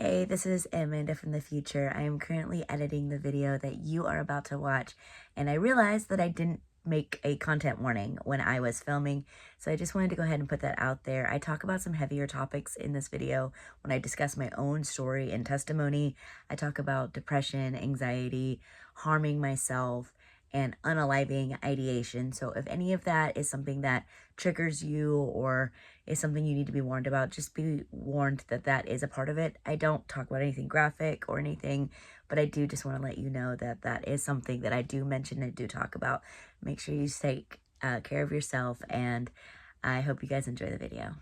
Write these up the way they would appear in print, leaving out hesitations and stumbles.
Hey, this is Amanda from the future. I am currently editing the video that you are about to watch, and I realized that I didn't make a content warning when I was filming, so I just wanted to go ahead and put that out there. I talk about some heavier topics in this video when I discuss my own story and testimony. I talk about depression, anxiety, harming myself, and unaliving ideation. So if any of that is something that triggers you or is something you need to be warned about, just be warned that that is a part of it. I don't talk about anything graphic or anything, but I do just want to let you know that that is something that I do mention and do talk about. Make sure you take care of yourself, and I hope you guys enjoy the video.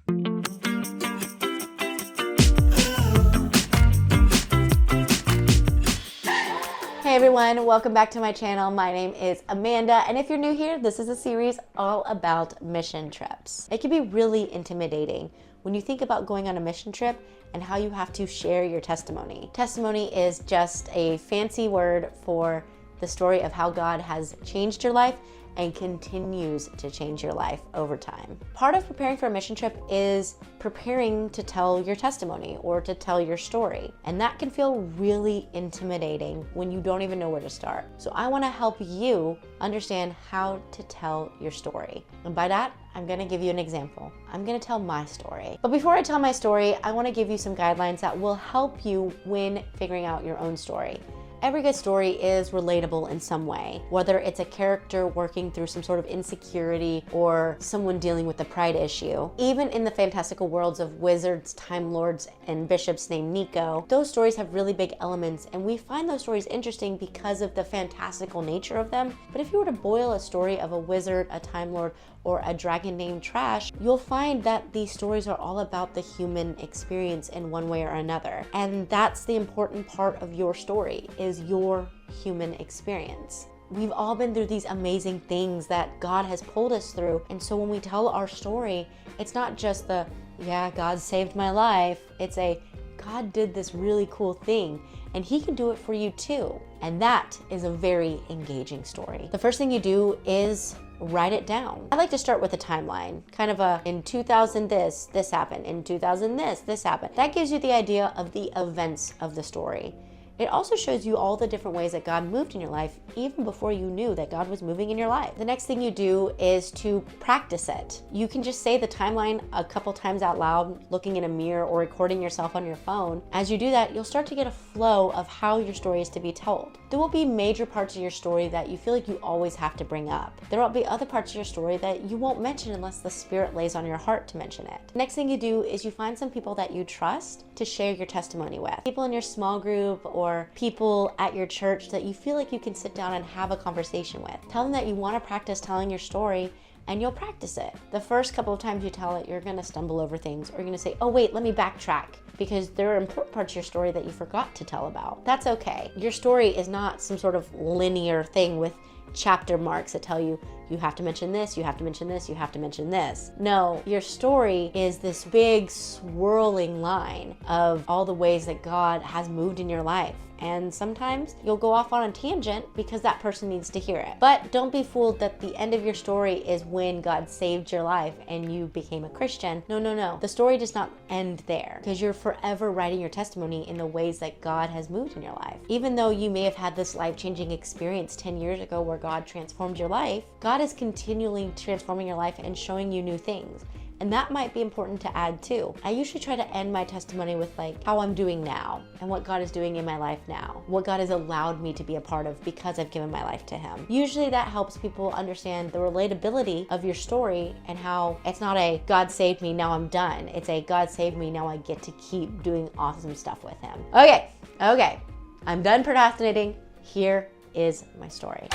Hey everyone, welcome back to my channel. My name is Amanda, and if you're new here, this is a series all about mission trips. It can be really intimidating when you think about going on a mission trip and how you have to share your testimony. Testimony is just a fancy word for the story of how God has changed your life and continues to change your life over time. Part of preparing for a mission trip is preparing to tell your testimony or to tell your story. And that can feel really intimidating when you don't even know where to start. So I wanna help you understand how to tell your story. And by that, I'm gonna give you an example. I'm gonna tell my story. But before I tell my story, I wanna give you some guidelines that will help you when figuring out your own story. Every good story is relatable in some way, whether it's a character working through some sort of insecurity or someone dealing with a pride issue. Even in the fantastical worlds of wizards, time lords, and bishops named Nico, those stories have really big elements, and we find those stories interesting because of the fantastical nature of them. But if you were to boil a story of a wizard, a time lord, or a dragon named Trash, you'll find that these stories are all about the human experience in one way or another. And that's the important part of your story, is your human experience. We've all been through these amazing things that God has pulled us through. And so when we tell our story, it's not just the, yeah, God saved my life. It's a, God did this really cool thing, and He can do it for you too. And that is a very engaging story. The first thing you do is write it down. I like to start with a timeline, kind of a, in 2000 this happened, in 2000 this happened. That gives you the idea of the events of the story. It also shows you all the different ways that God moved in your life, even before you knew that God was moving in your life. The next thing you do is to practice it. You can just say the timeline a couple times out loud, looking in a mirror or recording yourself on your phone. As you do that, you'll start to get a flow of how your story is to be told. There will be major parts of your story that you feel like you always have to bring up. There will be other parts of your story that you won't mention unless the Spirit lays on your heart to mention it. The next thing you do is you find some people that you trust to share your testimony with. People in your small group or people at your church that you feel like you can sit down and have a conversation with. Tell them that you want to practice telling your story, and you'll practice it. The first couple of times you tell it, you're gonna stumble over things, or you're gonna say, oh wait, let me backtrack, because there are important parts of your story that you forgot to tell about. That's okay. Your story is not some sort of linear thing with chapter marks that tell you, you have to mention this, you have to mention this, you have to mention this. No, your story is this big swirling line of all the ways that God has moved in your life. And sometimes you'll go off on a tangent because that person needs to hear it. But don't be fooled that the end of your story is when God saved your life and you became a Christian. No, no, no. The story does not end there, because you're forever writing your testimony in the ways that God has moved in your life. Even though you may have had this life-changing experience 10 years ago where God transformed your life, God is continually transforming your life and showing you new things. And that might be important to add too. I usually try to end my testimony with like how I'm doing now and what God is doing in my life now, what God has allowed me to be a part of because I've given my life to Him. Usually that helps people understand the relatability of your story and how it's not a God saved me, now I'm done. It's a God saved me, now I get to keep doing awesome stuff with Him. Okay, I'm done procrastinating. Here is my story.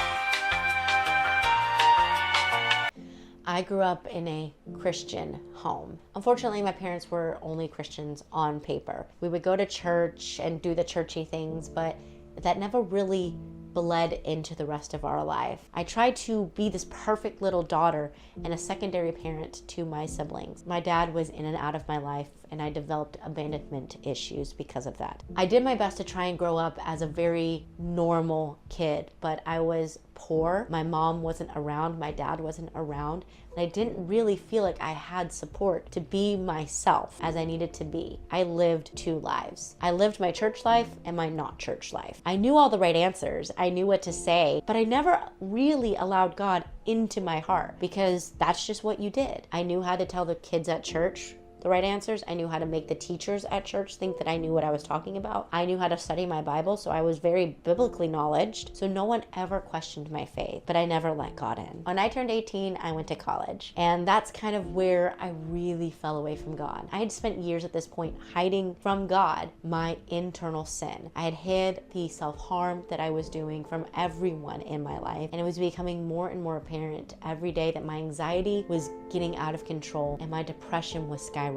I grew up in a Christian home. Unfortunately, my parents were only Christians on paper. We would go to church and do the churchy things, but that never really bled into the rest of our life. I tried to be this perfect little daughter and a secondary parent to my siblings. My dad was in and out of my life and I developed abandonment issues because of that. I did my best to try and grow up as a very normal kid, but I was poor. My mom wasn't around, my dad wasn't around, and I didn't really feel like I had support to be myself as I needed to be. I lived two lives. I lived my church life and my not church life. I knew all the right answers. I knew what to say, but I never really allowed God into my heart because that's just what you did. I knew how to tell the kids at church the right answers. I knew how to make the teachers at church think that I knew what I was talking about. I knew how to study my Bible, so I was very biblically knowledgeable. So no one ever questioned my faith, but I never let God in. When I turned 18, I went to college, and that's kind of where I really fell away from God. I had spent years at this point hiding from God my internal sin. I had hid the self-harm that I was doing from everyone in my life, and it was becoming more and more apparent every day that my anxiety was getting out of control and my depression was skyrocketing.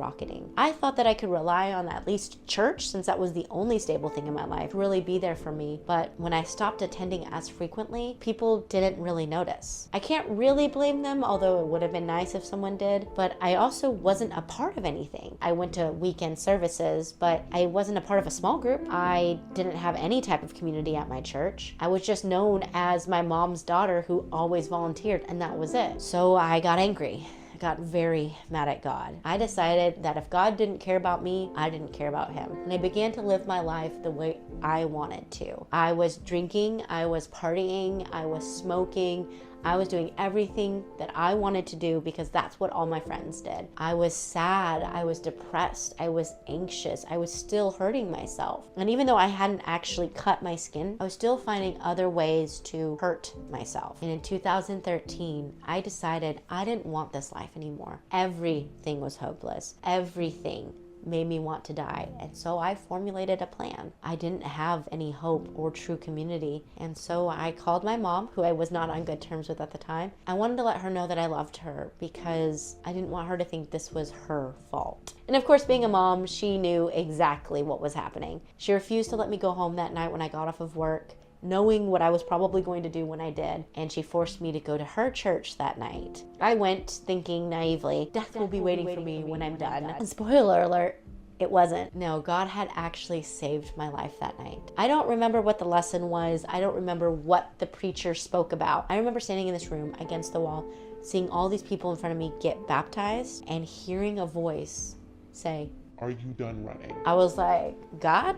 I thought that I could rely on at least church, since that was the only stable thing in my life, to really be there for me. But when I stopped attending as frequently, people didn't really notice. I can't really blame them, although it would have been nice if someone did, but I also wasn't a part of anything. I went to weekend services, but I wasn't a part of a small group. I didn't have any type of community at my church. I was just known as my mom's daughter who always volunteered, and that was it. So I got angry. Got very mad at God. I decided that if God didn't care about me, I didn't care about him. And I began to live my life the way I wanted to. I was drinking, I was partying, I was smoking, I was doing everything that I wanted to do because that's what all my friends did. I was sad, I was depressed, I was anxious, I was still hurting myself. And even though I hadn't actually cut my skin, I was still finding other ways to hurt myself. And in 2013, I decided I didn't want this life anymore. Everything was hopeless. Everything made me want to die. And so I formulated a plan. I didn't have any hope or true community. And so I called my mom, who I was not on good terms with at the time. I wanted to let her know that I loved her because I didn't want her to think this was her fault. And of course, being a mom, she knew exactly what was happening. She refused to let me go home that night when I got off of work, knowing what I was probably going to do when I did, and she forced me to go to her church that night. I went thinking naively, death will be waiting for me when I'm done. And spoiler alert, it wasn't. No, God had actually saved my life that night. I don't remember what the lesson was. I don't remember what the preacher spoke about. I remember standing in this room against the wall, seeing all these people in front of me get baptized and hearing a voice say, "Are you done running?" I was like, God?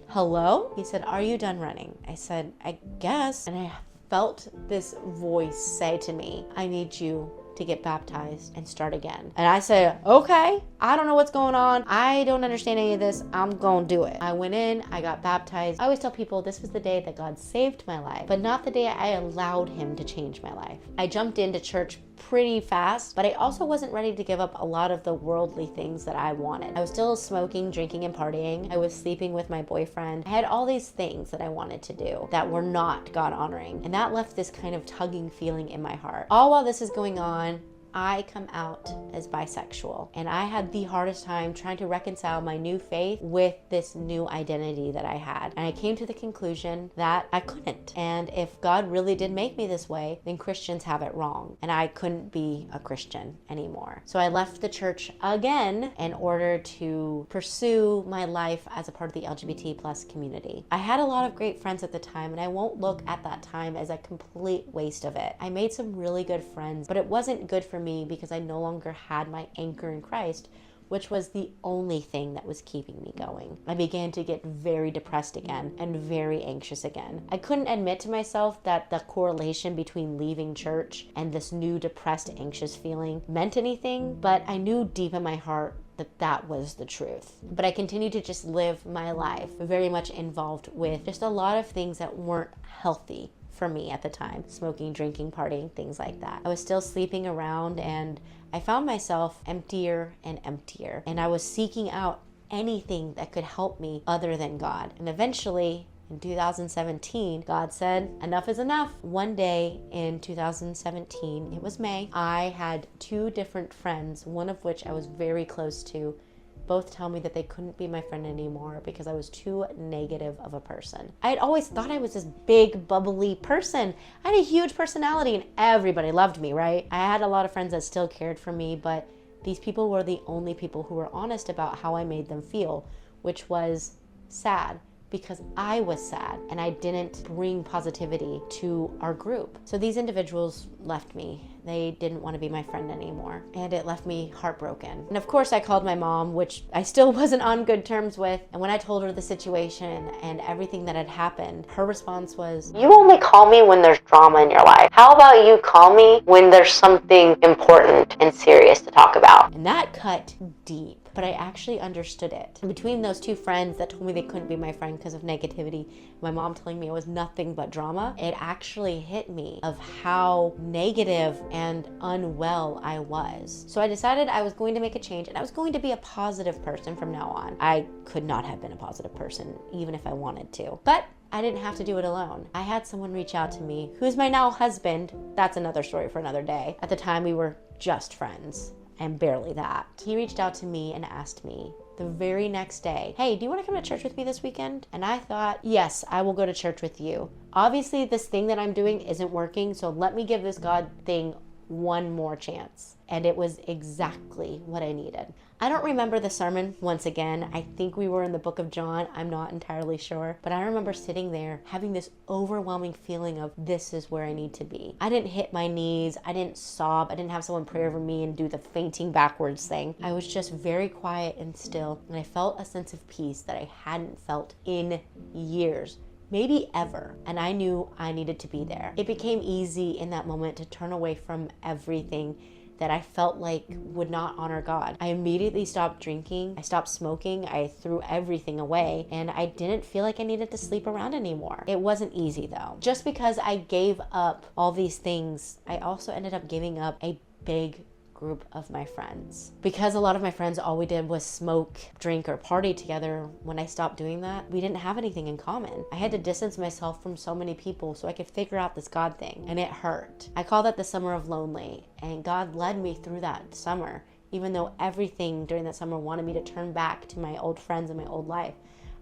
Hello? He said, "Are you done running?" I said, "I guess." And I felt this voice say to me, "I need you to get baptized and start again." And I said, okay, I don't know what's going on. I don't understand any of this. I'm gonna do it. I went in, I got baptized. I always tell people this was the day that God saved my life, but not the day I allowed him to change my life. I jumped into church pretty fast, but I also wasn't ready to give up a lot of the worldly things that I wanted. I was still smoking, drinking, and partying. I was sleeping with my boyfriend. I had all these things that I wanted to do that were not God honoring, and that left this kind of tugging feeling in my heart. All while this is going on, I come out as bisexual, and I had the hardest time trying to reconcile my new faith with this new identity that I had. And I came to the conclusion that I couldn't. And if God really did make me this way, then Christians have it wrong. And I couldn't be a Christian anymore. So I left the church again in order to pursue my life as a part of the LGBT plus community. I had a lot of great friends at the time, and I won't look at that time as a complete waste of it. I made some really good friends, but it wasn't good for me because I no longer had my anchor in Christ, which was the only thing that was keeping me going. I began to get very depressed again and very anxious again. I couldn't admit to myself that the correlation between leaving church and this new depressed, anxious feeling meant anything, but I knew deep in my heart that that was the truth. But I continued to just live my life very much involved with just a lot of things that weren't healthy for me at the time. Smoking, drinking, partying, things like that. I was still sleeping around, and I found myself emptier and emptier. And I was seeking out anything that could help me other than God. And eventually, in 2017, God said, enough is enough. One day in 2017, it was May, I had two different friends, one of which I was very close to, both tell me that they couldn't be my friend anymore because I was too negative of a person. I had always thought I was this big, bubbly person. I had a huge personality and everybody loved me, right? I had a lot of friends that still cared for me, but These people were the only people who were honest about how I made them feel, which was sad, because I was sad and I didn't bring positivity to our group. So these individuals left me. They didn't want to be my friend anymore, and it left me heartbroken. And of course I called my mom, which I still wasn't on good terms with. And when I told her the situation and everything that had happened, her response was, "You only call me when there's drama in your life. How about you call me when there's something important and serious to talk about?" And that cut deep. But I actually understood it. And between those two friends that told me they couldn't be my friend because of negativity, my mom telling me it was nothing but drama, it actually hit me of how negative and unwell I was. So I decided I was going to make a change, and I was going to be a positive person from now on. I could not have been a positive person even if I wanted to. But I didn't have to do it alone. I had someone reach out to me, who's my now husband. That's another story for another day. At the time, we were just friends. And barely that. He reached out to me and asked me the very next day, "Hey, do you want to come to church with me this weekend?" And I thought, yes, I will go to church with you. Obviously, this thing that I'm doing isn't working, so let me give this God thing one more chance. And it was exactly what I needed. I don't remember the sermon once again. I think we were in the book of John. I'm not entirely sure. But I remember sitting there having this overwhelming feeling of, this is where I need to be. I didn't hit my knees. I didn't sob. I didn't have someone pray over me and do the fainting backwards thing. I was just very quiet and still. And I felt a sense of peace that I hadn't felt in years. Maybe ever. And I knew I needed to be there. It became easy in that moment to turn away from everything that I felt like would not honor God. I immediately stopped drinking. I stopped smoking. I threw everything away, and I didn't feel like I needed to sleep around anymore. It wasn't easy though. Just because I gave up all these things, I also ended up giving up a big group of my friends. Because a lot of my friends, all we did was smoke, drink, or party together. When I stopped doing that, we didn't have anything in common. I had to distance myself from so many people so I could figure out this God thing, and it hurt. I call that the summer of lonely, and God led me through that summer. Even though everything during that summer wanted me to turn back to my old friends and my old life,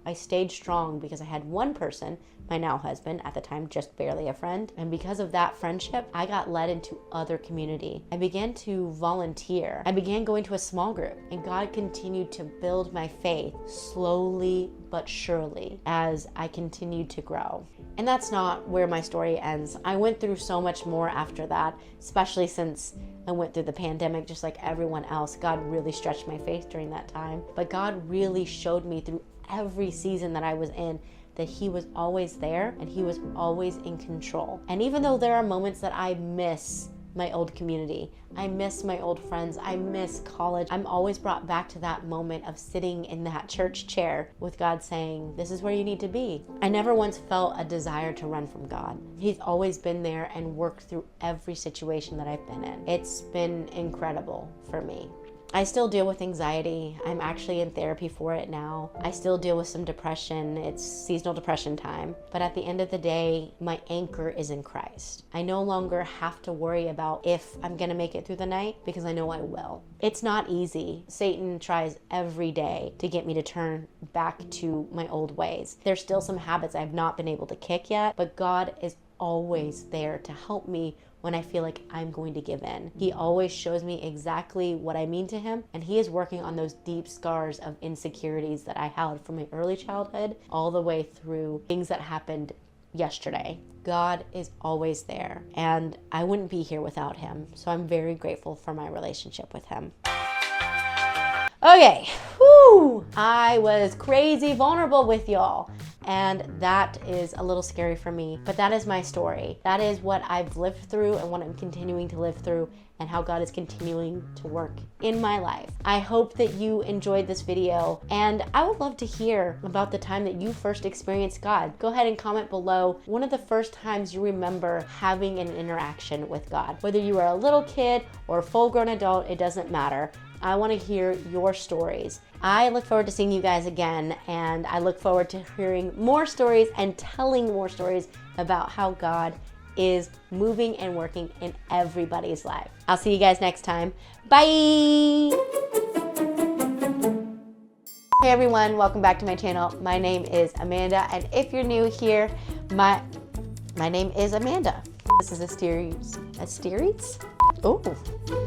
I stayed strong because I had one person, my now husband, at the time just barely a friend, and because of that friendship, I got led into other community. I began to volunteer. I began going to a small group, and God continued to build my faith slowly but surely as I continued to grow. And that's not where my story ends. I went through so much more after that, especially since I went through the pandemic just like everyone else. God really stretched my faith during that time, but God really showed me through every season that I was in that He was always there and He was always in control. And even though there are moments that I miss my old community, I miss my old friends, I miss college, I'm always brought back to that moment of sitting in that church chair with God saying, this is where you need to be. I never once felt a desire to run from God. He's always been there and worked through every situation that I've been in. It's been incredible for me. I still deal with anxiety. I'm actually in therapy for it now. I still deal with some depression. It's seasonal depression time. But at the end of the day, my anchor is in Christ. I no longer have to worry about if I'm gonna make it through the night because I know I will. It's not easy. Satan tries every day to get me to turn back to my old ways. There's still some habits I've not been able to kick yet, but God is always there to help me when I feel like I'm going to give in. He always shows me exactly what I mean to Him, and He is working on those deep scars of insecurities that I held from my early childhood all the way through things that happened yesterday. God is always there, and I wouldn't be here without Him, so I'm very grateful for my relationship with Him. Okay, whew, I was crazy vulnerable with y'all. And that is a little scary for me, but that is my story. That is what I've lived through and what I'm continuing to live through, and how God is continuing to work in my life. I hope that you enjoyed this video, and I would love to hear about the time that you first experienced God. Go ahead and comment below one of the first times you remember having an interaction with God. Whether you were a little kid or a full-grown adult, it doesn't matter. I want to hear your stories. I look forward to seeing you guys again, and I look forward to hearing more stories and telling more stories about how God is moving and working in everybody's life. I'll see you guys next time. Bye! Hey everyone, welcome back to my channel. My name is Amanda, and if you're new here, my name is Amanda. This is a series. Oh.